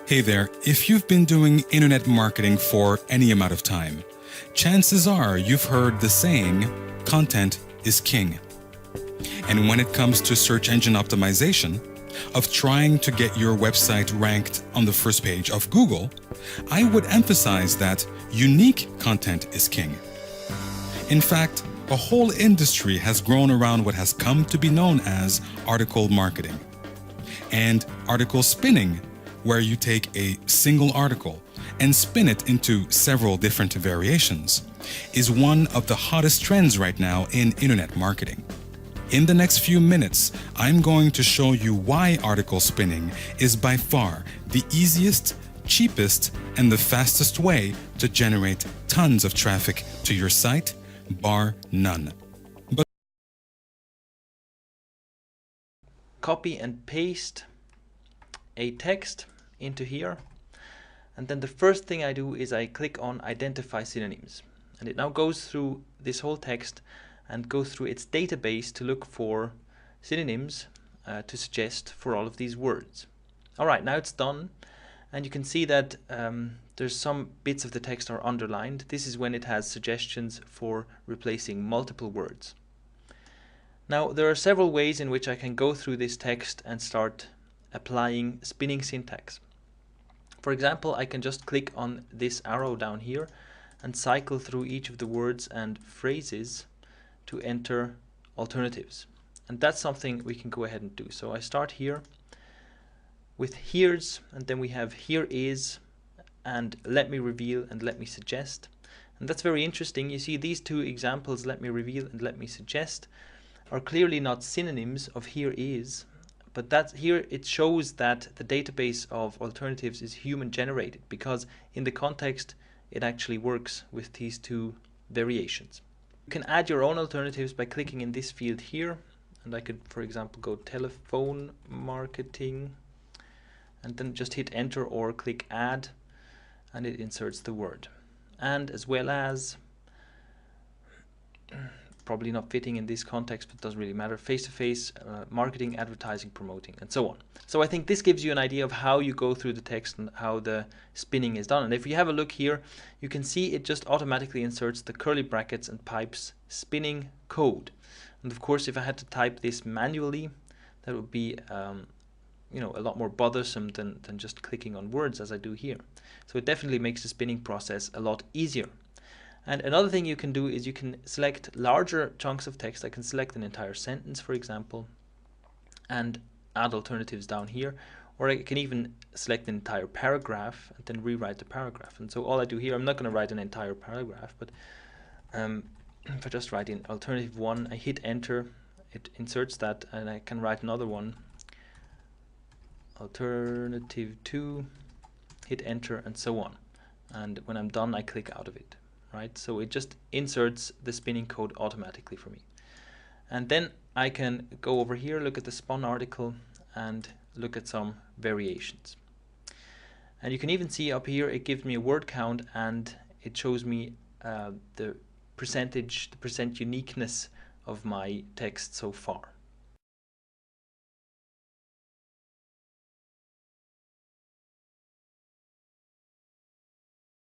Hey there, if you've been doing internet marketing for any amount of time, chances are you've heard the saying, content is king. And when it comes to search engine optimization, of trying to get your website ranked on the first page of Google, I would emphasize that unique content is king. In fact, a whole industry has grown around what has come to be known as article marketing. And article spinning, where you take a single article and spin it into several different variations, is one of the hottest trends right now in internet marketing. In the next few minutes, I'm going to show you why article spinning is by far the easiest, cheapest, and the fastest way to generate tons of traffic to your site, bar none. Copy and paste a text into here, and then the first thing I do is I click on identify synonyms, and it now goes through this whole text and goes through its database to look for synonyms to suggest for all of these words. Alright, now it's done, and you can see that there's some bits of the text are underlined. This is when it has suggestions for replacing multiple words. Now there are several ways in which I can go through this text and start applying spinning syntax. For example, I can just click on this arrow down here and cycle through each of the words and phrases to enter alternatives. And that's something we can go ahead and do. So I start here with here's, and then we have here is, and let me reveal and let me suggest. And that's very interesting. You see these two examples, let me reveal and let me suggest, are clearly not synonyms of here is, but that's here it shows that the database of alternatives is human generated, because in the context it actually works with these two variations. You can add your own alternatives by clicking in this field here, and I could, for example, go telephone marketing and then just hit enter or click add, and it inserts the word. And as well as, probably not fitting in this context, but doesn't really matter, face-to-face, marketing, advertising, promoting, and so on. So I think this gives you an idea of how you go through the text and how the spinning is done. And if you have a look here, you can see it just automatically inserts the curly brackets and pipes spinning code. And of course, if I had to type this manually, that would be you know, a lot more bothersome than just clicking on words as I do here. So it definitely makes the spinning process a lot easier. And another thing you can do is you can select larger chunks of text. I can select an entire sentence, for example, and add alternatives down here, or I can even select an entire paragraph and then rewrite the paragraph. And so all I do here, I'm not going to write an entire paragraph, but if I just write in alternative 1, I hit enter, it inserts that, and I can write another one, alternative 2, hit enter, and so on. And when I'm done, I click out of it. Right? So it just inserts the spinning code automatically for me. And then I can go over here, look at the spun article, and look at some variations. And you can even see up here it gives me a word count, and it shows me the percent uniqueness of my text so far.